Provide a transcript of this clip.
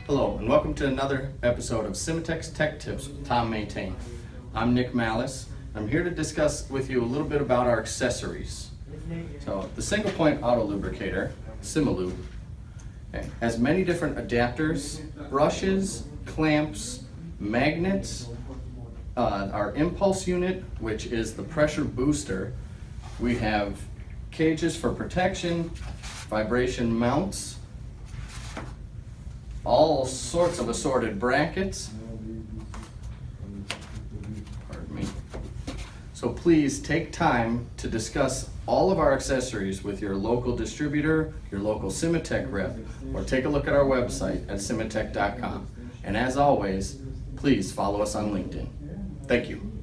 Hello, and welcome to another episode of Simatex Tech Tips with Tom Maintain. I'm Nick Malice. I'm here to discuss with you a little bit about our accessories. So, the single point auto lubricator, simalube, has many different adapters, brushes, clamps, magnets, our impulse unit, which is the pressure booster. We have cages for protection, vibration mounts, all sorts of assorted brackets. Pardon me. So please take time to discuss all of our accessories with your local distributor, your local Simatech rep, or take a look at our website at simatech.com. And as always, please follow us on LinkedIn. Thank you.